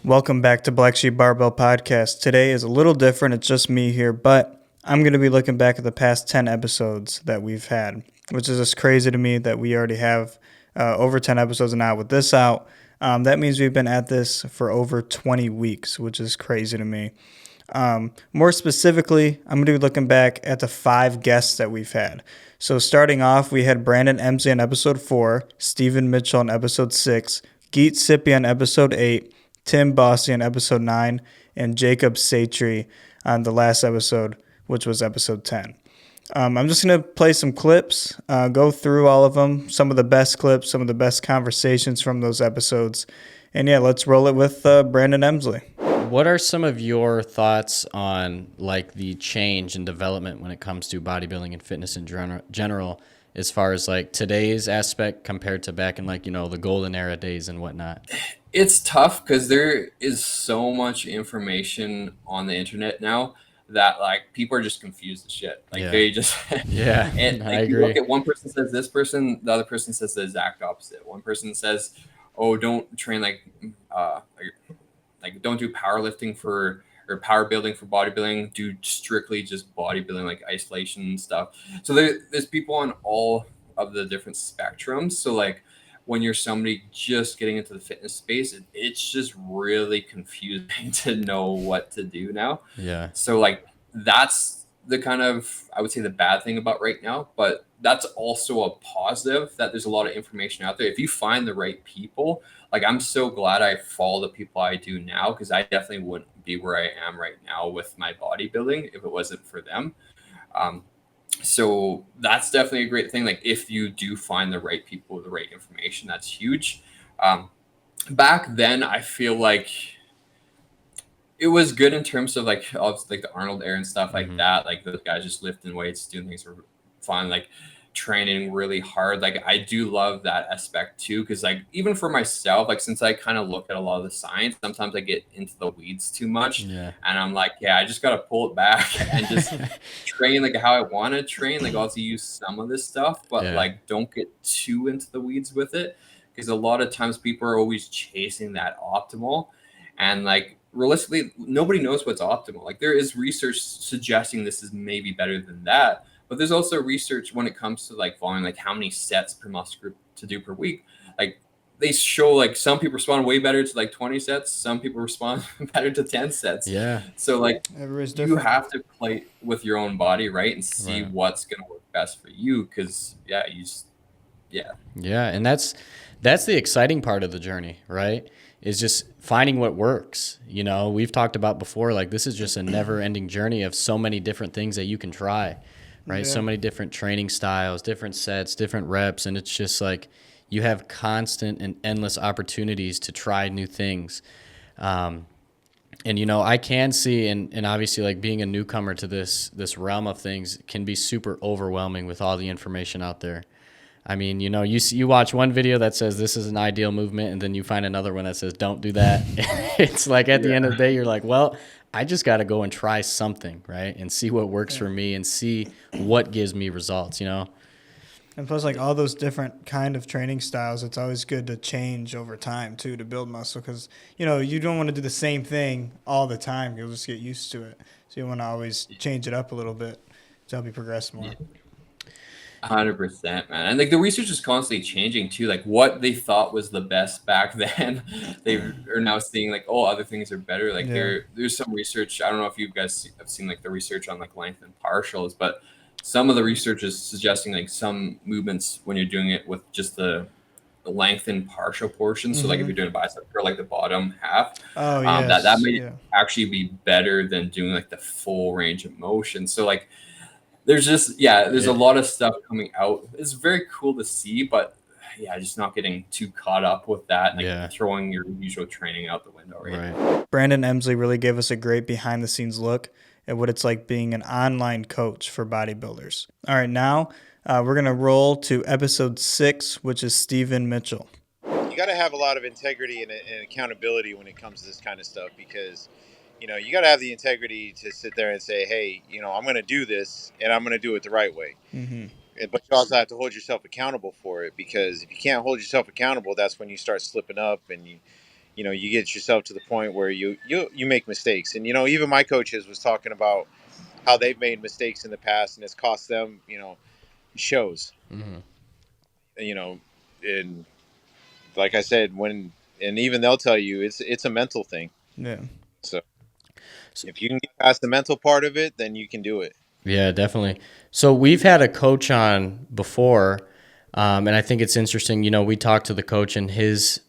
Welcome back to Blacksheep Barbell Podcast. Today is a little different. It's just me here, but I'm going to be looking back at the past 10 episodes that we've had, which is just crazy to me that we already have over 10 episodes now with this out. That means we've been at this for over 20 weeks, which is crazy to me. More specifically, I'm going to be looking back at the 5 guests that we've had. So starting off, we had Brandon Emsley on episode 4, Stephen Mitchell on episode 6, Geet Sippy on episode 8, Tim Bossy on episode 9, and Jacob Satry on the last episode, which was episode 10. I'm just going to play some clips, go through all of them, some of the best clips, some of the best conversations from those episodes. And yeah, let's roll it with Brandon Emsley. What are some of your thoughts on like the change and development when it comes to bodybuilding and fitness in general, as far as like today's aspect compared to back in the golden era days and whatnot? It's tough because there is so much information on the internet now that like people are just confused as shit. They just and I you agree. look at one person says this person, the other person says the exact opposite. One person says, "Oh, don't train like don't do powerlifting or power building for bodybuilding. Do strictly just bodybuilding, like isolation and stuff." So there's people on all of the different spectrums. So like when you're somebody just getting into the fitness space, it's just really confusing to know what to do now. Yeah. So like that's the kind of, I would say, the bad thing about right now, but that's also a positive that there's a lot of information out there. If you find the right people, like I'm so glad I follow the people I do now, because I definitely wouldn't be where I am right now with my bodybuilding if it wasn't for them. So that's definitely a great thing. Like if you do find the right people with the right information, that's huge. Back then, I feel like it was good in terms of like the Arnold era and stuff like that. Like those guys just lifting weights, doing things for fun, like training really hard. Like I do love that aspect too, because like even for myself, like since I kind of look at a lot of the science, sometimes I get into the weeds too much, and I'm like, I just gotta pull it back and just train like how I want to train. Like also use some of this stuff, but like don't get too into the weeds with it, because a lot of times people are always chasing that optimal, and like realistically, nobody knows what's optimal. Like there is research suggesting this is maybe better than that, but there's also research when it comes to like volume, like how many sets per muscle group to do per week. Like they show like some people respond way better to like 20 sets, some people respond better to 10 sets. Yeah. So like You have to play with your own body, right, and see what's gonna work best for you. Because and that's the exciting part of the journey, right? Is just finding what works. You know, we've talked about before, like this is just a never ending journey of so many different things that you can try, right? So many different training styles, different sets, different reps. And it's just like you have constant and endless opportunities to try new things. And, I can see, and obviously like being a newcomer to this realm of things can be super overwhelming with all the information out there. I mean, you watch one video that says this is an ideal movement, and then you find another one that says don't do that. It's like at the end of the day, you're like, well, I just got to go and try something, right? And see what works for me and see what gives me results, And plus, like all those different kind of training styles, it's always good to change over time too to build muscle, because you don't want to do the same thing all the time. You'll just get used to it. So you want to always change it up a little bit to help you progress more. 100%, man. And like the research is constantly changing too. Like what they thought was the best back then, they are now seeing like, oh, other things are better. Like there's some research. I don't know if you guys have seen like the research on like length and partials, but some of the research is suggesting like some movements when you're doing it with just the length and partial portion. So like if you're doing a bicep curl, like the bottom half, that may actually be better than doing like the full range of motion. So like there's a lot of stuff coming out. It's very cool to see, but just not getting too caught up with that and throwing your usual training out the window. Right. Brandon Emsley really gave us a great behind the scenes look at what it's like being an online coach for bodybuilders. All right, now we're going to roll to episode 6, which is Stephen Mitchell. You got to have a lot of integrity and accountability when it comes to this kind of stuff, because you got to have the integrity to sit there and say, hey, I'm going to do this and I'm going to do it the right way. Mm-hmm. But you also have to hold yourself accountable for it, because if you can't hold yourself accountable, that's when you start slipping up and you get yourself to the point where you make mistakes. And even my coaches was talking about how they've made mistakes in the past and it's cost them shows. Mm-hmm. you know and like I said, and even they'll tell you it's a mental thing. Yeah. So if you can get past the mental part of it, then you can do it. Yeah, definitely. So we've had a coach on before, and I think it's interesting. We talked to the coach and his,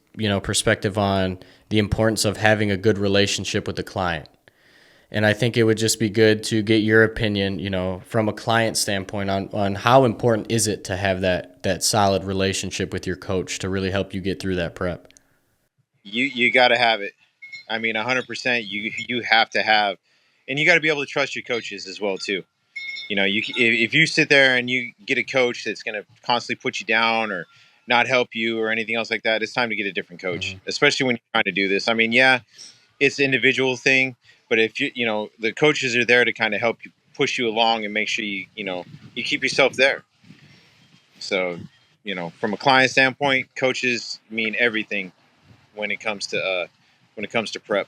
perspective on the importance of having a good relationship with the client. And I think it would just be good to get your opinion, from a client standpoint on how important is it to have that solid relationship with your coach to really help you get through that prep. You got to have it. I mean, 100%. You have to have, and you got to be able to trust your coaches as well too. If you sit there and you get a coach that's going to constantly put you down or not help you or anything else like that, it's time to get a different coach, Mm-hmm. especially when you're trying to do this. I mean, yeah, it's an individual thing, but if the coaches are there to kind of help you push you along and make sure you keep yourself there. So, from a client standpoint, coaches mean everything when it comes to prep.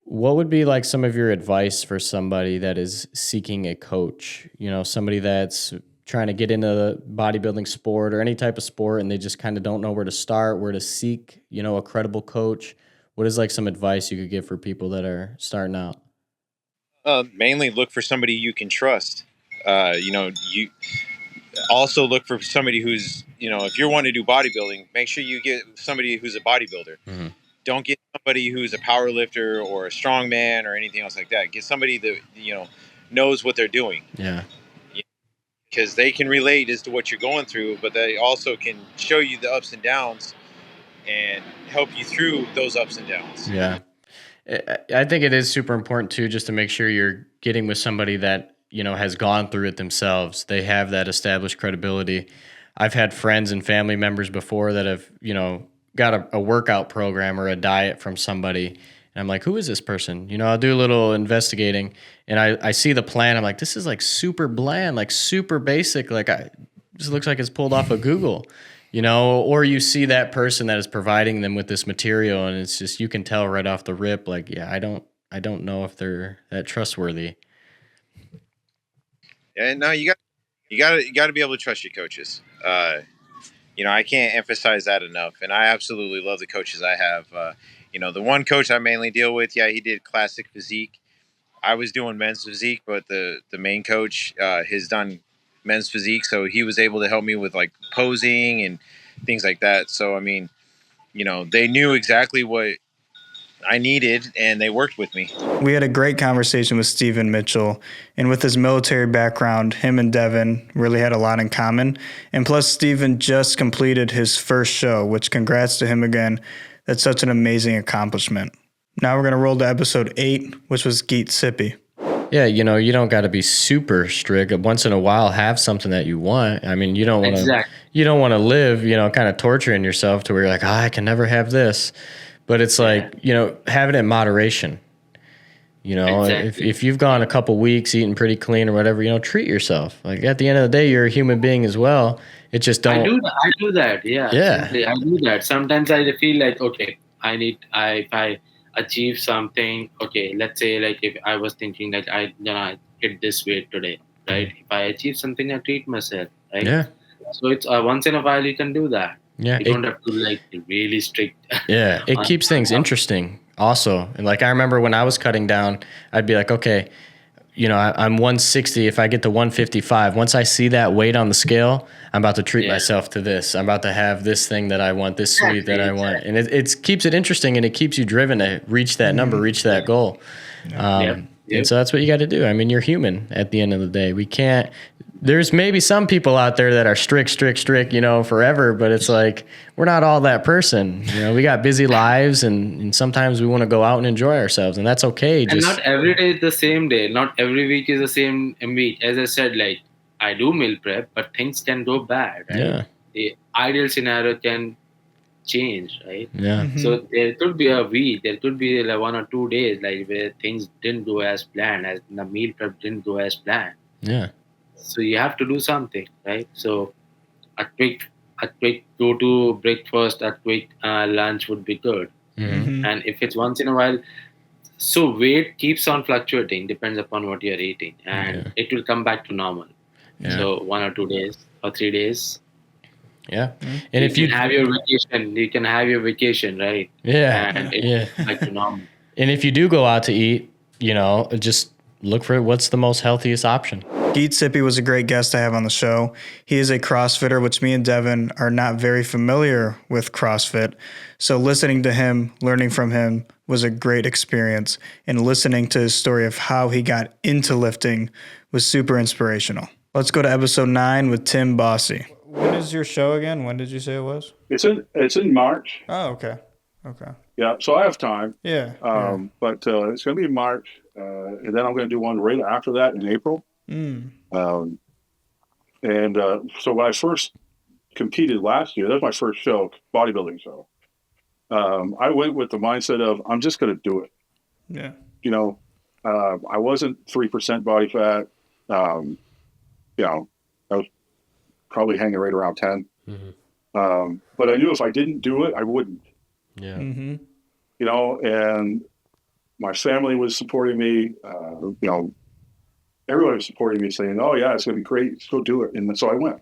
What would be like some of your advice for somebody that is seeking a coach? Somebody that's trying to get into the bodybuilding sport or any type of sport and they just kind of don't know where to start, where to seek, a credible coach. What is like some advice you could give for people that are starting out? Mainly look for somebody you can trust. You also look for somebody who's, if you want to do bodybuilding, make sure you get somebody who's a bodybuilder. Mm-hmm. Don't get somebody who's a power lifter or a strongman or anything else like that. Get somebody that, knows what they're doing. Yeah. Because they can relate as to what you're going through, but they also can show you the ups and downs and help you through those ups and downs. Yeah. I think it is super important too, just to make sure you're getting with somebody that, has gone through it themselves. They have that established credibility. I've had friends and family members before that have, got a workout program or a diet from somebody. And I'm like, who is this person? I'll do a little investigating and I see the plan. I'm like, this is like super bland, like super basic. Like just looks like it's pulled off of Google, or you see that person that is providing them with this material and it's just, you can tell right off the rip, like, yeah, I don't know if they're that trustworthy. And no, you got to be able to trust your coaches. I can't emphasize that enough. And I absolutely love the coaches I have. The one coach I mainly deal with, yeah, he did classic physique. I was doing men's physique, but the main coach has done men's physique, so he was able to help me with like posing and things like that. So I mean, they knew exactly what I needed and they worked with me. We had a great conversation with Stephen Mitchell, and with his military background, him and Devin really had a lot in common. And plus, Stephen just completed his first show, which congrats to him again. That's such an amazing accomplishment. Now we're going to roll to episode 8, which was Geet Sippy. Yeah, you don't got to be super strict. Once in a while, have something that you want. I mean, you don't want to. You don't want to live, kind of torturing yourself to where you're like, I can never have this. But it's like, have it in moderation. If you've gone a couple weeks eating pretty clean or whatever, treat yourself. Like at the end of the day, you're a human being as well. It just don't. I do that. Yeah. Yeah. I do that. Sometimes I feel like, okay, if I achieve something, okay, let's say like if I was thinking like I hit this weight today, right? If I achieve something, I treat myself, right? Yeah. So it's once in a while you can do that. Yeah. You don't have to like be really strict. Yeah. It keeps things interesting also. And like I remember when I was cutting down, I'd be like, okay, I'm 160. If I get to 155, once I see that weight on the scale, I'm about to treat myself to this. I'm about to have this thing that I want, this sweet that I want. And it keeps it interesting and it keeps you driven to reach that number, reach that goal. And so that's what you got to do. I mean, you're human at the end of the day. There's maybe some people out there that are strict, forever, but it's like, we're not all that person. We got busy lives and sometimes we want to go out and enjoy ourselves, and that's okay. And not every day is the same day. Not every week is the same week. As I said, like I do meal prep, but things can go bad. Right? Yeah. The ideal scenario can change, right? Yeah. Mm-hmm. So there could be a week, there could be like 1 or 2 days, like where things didn't go as planned, as the meal prep didn't go as planned. Yeah. So you have to do something, right? So a quick go to breakfast, a quick lunch would be good. Mhm. And if it's once in a while, so weight keeps on fluctuating, depends upon what you're eating, and it will come back to normal. Yeah. So 1 or 2 days or 3 days. Yeah. And You if you can have your vacation, right? yeah, And it yeah. comes back to normal. And if you do go out to eat, just look for what's the most healthiest option. Geet Sippy was a great guest to have on the show. He is a CrossFitter, which me and Devin are not very familiar with CrossFit. So listening to him, learning from him was a great experience. And listening to his story of how he got into lifting was super inspirational. Let's go to episode 9 with Tim Bossy. When is your show again? When did you say it was? It's in March. Oh, okay. Okay. Yeah, so I have time. Yeah. But it's going to be in March, and then I'm going to do one right after that in April. So when I first competed last year, that was my first show, bodybuilding show. I went with the mindset of I'm just going to do it. Yeah. I wasn't 3% body fat. I was probably hanging right around 10. But I knew if I didn't do it, I wouldn't. Yeah. And my family was supporting me. Everyone was supporting me, saying, "Oh yeah, it's going to be great. Let's go do it." And so I went.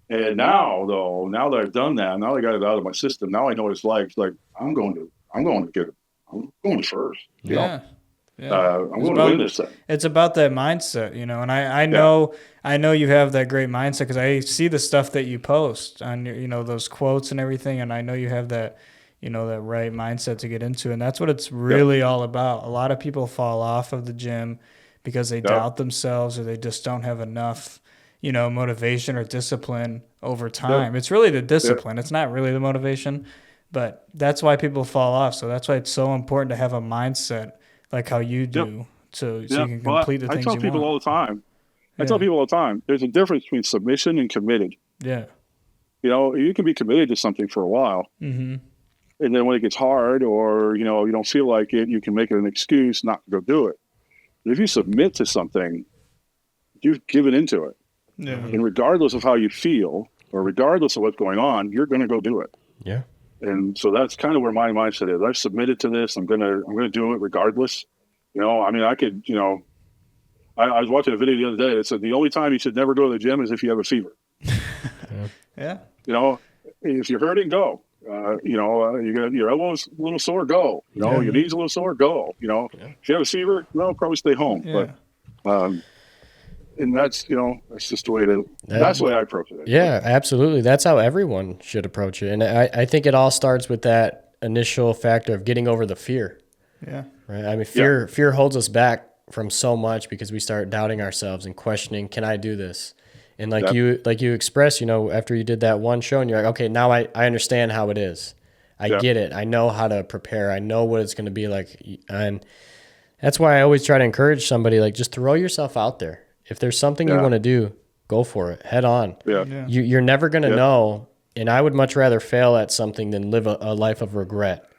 And now that I've done that, now I got it out of my system. Now I know what it's like. It's like I'm going to first. Yeah. I'm going to win this thing. It's about that mindset, and I know you have that great mindset because I see the stuff that you post on your, those quotes and everything, and I know you have that, that right mindset to get into, and that's what it's really all about. A lot of people fall off of the gym because they doubt themselves or they just don't have enough, motivation or discipline over time. It's really the discipline. It's not really the motivation, but that's why people fall off. So that's why it's so important to have a mindset like how you do, so you can complete the things you want. I tell people all the time, there's a difference between submission and committed. Yeah. You can be committed to something for a while. And then when it gets hard or, you don't feel like it, you can make it an excuse not to go do it. But if you submit to something, you've given into it. Yeah. And regardless of how you feel or regardless of what's going on, you're going to go do it. Yeah. And so that's kind of where my mindset is. I've submitted to this. I'm gonna do it regardless. I could. I was watching a video the other day that said the only time you should never go to the gym is if you have a fever. Yeah. If you're hurting, go. You got your elbows a little sore, go. Your knees a little sore, go. If you have a fever, probably stay home. Yeah. But and that's that's just the way that's the way I approach it. Yeah, absolutely. That's how everyone should approach it. And I think it all starts with that initial factor of getting over the fear. Yeah. Right. I mean, fear holds us back from so much because we start doubting ourselves and questioning, can I do this? And like you expressed, after you did that one show and you're like, okay, now I understand how it is. I get it. I know how to prepare. I know what it's going to be like. And that's why I always try to encourage somebody, like, just throw yourself out there. If there's something you want to do, go for it, head on. Yeah. You're never going to know, and I would much rather fail at something than live a life of regret.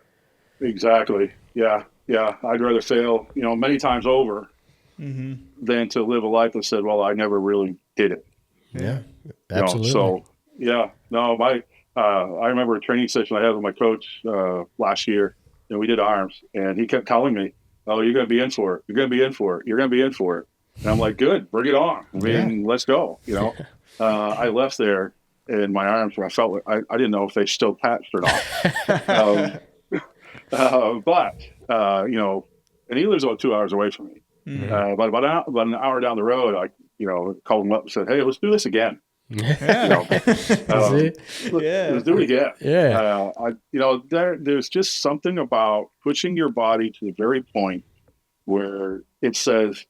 Exactly. Yeah. I'd rather fail, many times over than to live a life that said, well, I never really did it. Yeah, absolutely. I remember a training session I had with my coach last year, and we did arms, and he kept telling me, oh, you're going to be in for it. You're going to be in for it. You're going to be in for it. And I'm like, good, bring it on. Let's go. I left there and my arms, I felt like I didn't know if they still patched or not. But and he lives about 2 hours away from me. But about an hour down the road, I called him up and said, hey, let's do this again. Let's do it again. There's just something about pushing your body to the very point where it says,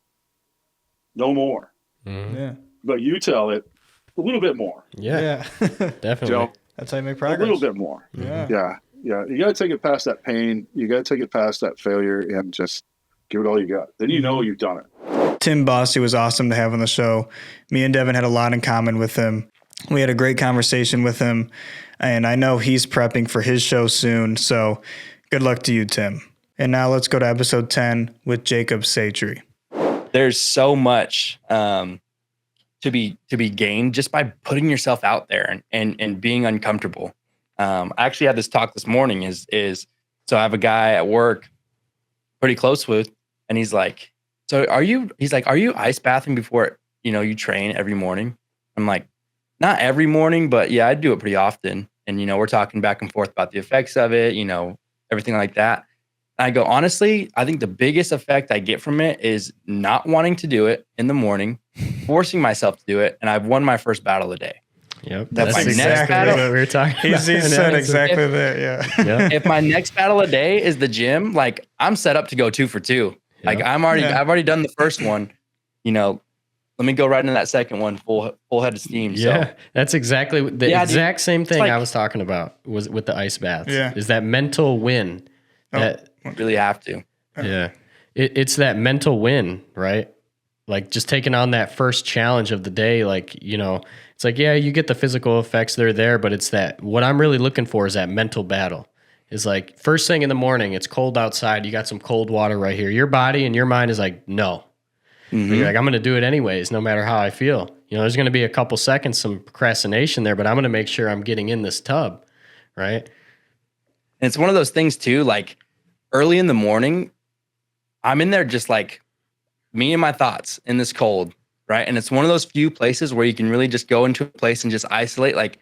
no more. But you tell it a little bit more. Yeah. Definitely. That's how you make progress. A little bit more. Yeah. You got to take it past that pain. You got to take it past that failure and just give it all you got. Then you've done it. Tim Bossy was awesome to have on the show. Me and Devin had a lot in common with him. We had a great conversation with him, and I know he's prepping for his show soon. So good luck to you, Tim. And now let's go to episode 10 with Jacob Satry. There's so much to be gained just by putting yourself out there and being uncomfortable. I actually had this talk this morning is So I have a guy at work pretty close with, and he's like, are you ice bathing before, you train every morning? I'm like, not every morning, but yeah, I do it pretty often. And, we're talking back and forth about the effects of it, everything like that. And I go, honestly, I think the biggest effect I get from it is not wanting to do it in the morning, forcing myself to do it. And I've won my first battle of the day. Yep. That's my exactly next battle, what we were talking about. He said exactly that. Yeah. if my next battle of the day is the gym, like I'm set up to go 2 for 2. Like I've already done the first one, let me go right into that second one, full head of steam. Yeah, so. That's exactly the exact same thing like, I was talking about was with the ice baths. Yeah. Is that mental win. That really have to. Yeah. It's that mental win, right? Like just taking on that first challenge of the day, like, it's like, yeah, you get the physical effects, they're there, but it's that, what I'm really looking for is that mental battle. Is like first thing in the morning, it's cold outside, you got some cold water right here. Your body and your mind is like, no. Mm-hmm. You're like, I'm going to do it anyways, no matter how I feel. There's going to be a couple seconds, some procrastination there, but I'm going to make sure I'm getting in this tub, right? And it's one of those things too, like early in the morning, I'm in there just like me and my thoughts in this cold, right? And it's one of those few places where you can really just go into a place and just isolate, like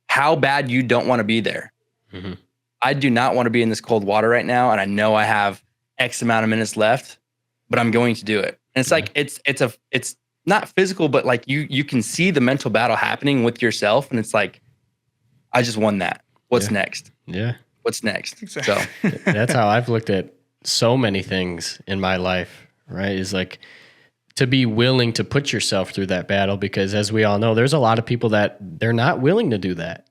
how bad you don't want to be there. Mm-hmm. I do not want to be in this cold water right now, and I know I have X amount of minutes left, but I'm going to do it. And it's like it's not physical, but like you can see the mental battle happening with yourself, and it's like, I just won that. What's next? Yeah. What's next? Exactly. So that's how I've looked at so many things in my life, right? Is like to be willing to put yourself through that battle, because as we all know, there's a lot of people that they're not willing to do that.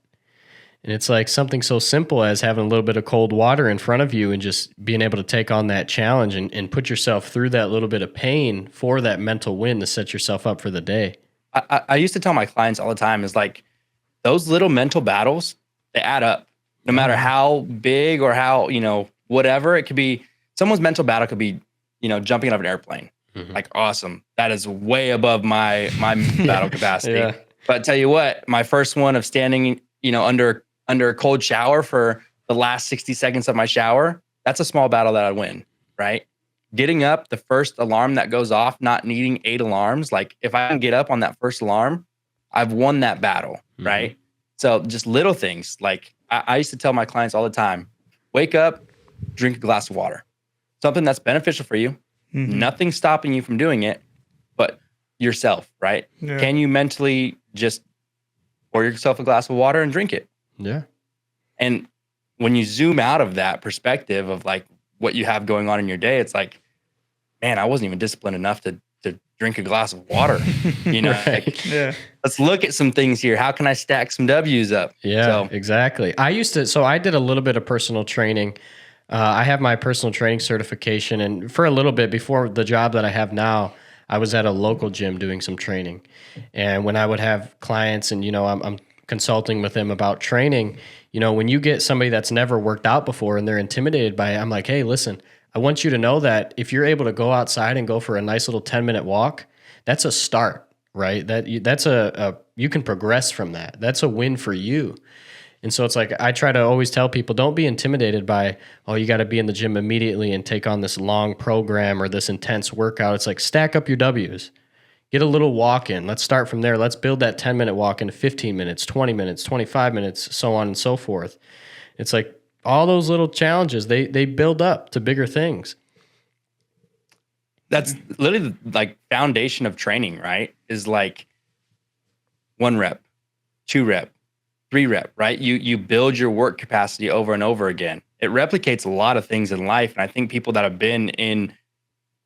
And it's like something so simple as having a little bit of cold water in front of you and just being able to take on that challenge and put yourself through that little bit of pain for that mental win to set yourself up for the day. I used to tell my clients all the time is like those little mental battles, they add up no matter how big or how, whatever it could be. Someone's mental battle could be, jumping out of an airplane. Mm-hmm. Like, awesome. That is way above my battle capacity. Yeah. But I tell you what, my first one of standing, under a cold shower for the last 60 seconds of my shower, that's a small battle that I win, right? Getting up, the first alarm that goes off, not needing 8 alarms. Like if I can get up on that first alarm, I've won that battle, right? So just little things. Like I used to tell my clients all the time, wake up, drink a glass of water. Something that's beneficial for you. Mm-hmm. Nothing stopping you from doing it, but yourself, right? Yeah. Can you mentally just pour yourself a glass of water and drink it? Yeah. And when you zoom out of that perspective of like what you have going on in your day, it's like, man, I wasn't even disciplined enough to drink a glass of water. Right. Like, let's look at some things here. How can I stack some W's up? Yeah, exactly. I did a little bit of personal training. I have my personal training certification, and for a little bit before the job that I have now, I was at a local gym doing some training. And when I would have clients and, I'm consulting with them about training, when you get somebody that's never worked out before and they're intimidated by it, I'm like, hey, listen, I want you to know that if you're able to go outside and go for a nice little 10-minute walk, that's a start, right? That's you can progress from that. That's a win for you. And so it's like, I try to always tell people, don't be intimidated by, oh, you got to be in the gym immediately and take on this long program or this intense workout. It's like, stack up your W's. Get a little walk in. Let's start from there. Let's build that 10-minute walk into 15 minutes, 20 minutes, 25 minutes, so on and so forth. It's like all those little challenges, they build up to bigger things. That's literally the like foundation of training, right? Is like 1 rep, 2 rep, 3 rep, right? You build your work capacity over and over again. It replicates a lot of things in life. And I think people that have been in,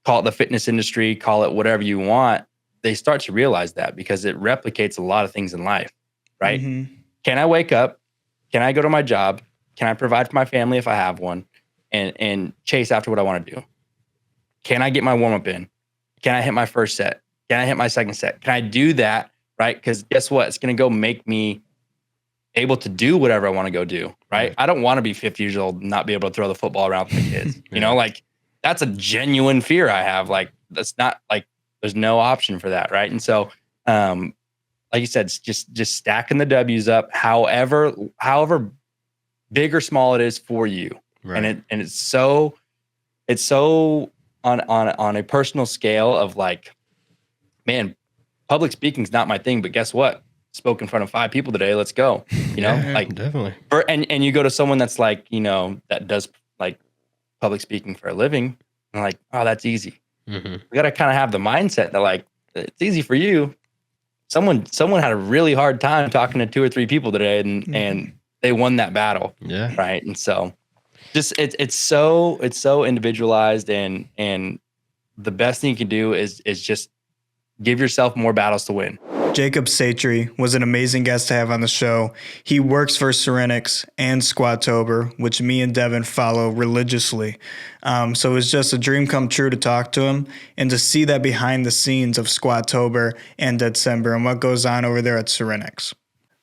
call it the fitness industry, call it whatever you want, they start to realize that because it replicates a lot of things in life, right? Mm-hmm. Can I wake up? Can I go to my job? Can I provide for my family if I have one and chase after what I want to do? Can I get my warm-up in? Can I hit my first set? Can I hit my second set? Can I do that, right? Because guess what? It's going to go make me able to do whatever I want to go do, right? I don't want to be 50 years old and not be able to throw the football around with my kids. Like that's a genuine fear I have. Like that's not like, there's no option for that, right? And so, like you said, just stacking the W's up, however big or small it is for you, Right. And it's so on a personal scale of like, man, public speaking's not my thing, but guess what? Spoke in front of 5 people today. Let's go. You know, Yeah, like definitely. and you go to someone that's like, you know, that does like public speaking for a living, and like, oh, that's easy. Mm-hmm. We got to kind of have the mindset that like, it's easy for you. Someone had a really hard time talking to 2 or 3 people today, and they won that battle. Yeah. Right. And so just it's so individualized, and the best thing you can do is just give yourself more battles to win. Jacob Satry was an amazing guest to have on the show. He works for Serenix and Squattober, which me and Devin follow religiously. So it was just a dream come true to talk to him and to see that behind the scenes of Squattober and December and what goes on over there at Serenix.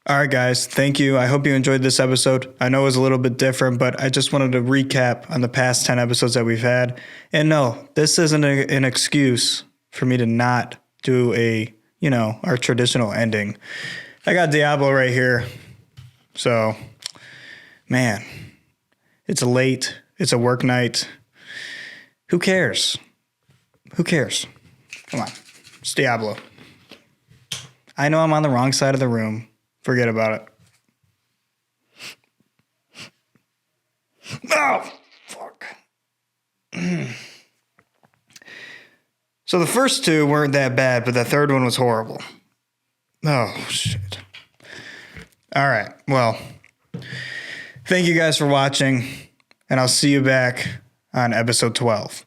All right, guys, thank you. I hope you enjoyed this episode. I know it was a little bit different, but I just wanted to recap on the past 10 episodes that we've had. And no, this isn't an excuse for me to not do our traditional ending. I got Diablo right here. So, man, it's late. It's a work night. Who cares? Who cares? Come on. It's Diablo. I know I'm on the wrong side of the room. Forget about it. Oh, fuck. So the first 2 weren't that bad, but the third one was horrible. Oh, shit. All right. Well, thank you guys for watching, and I'll see you back on episode 12.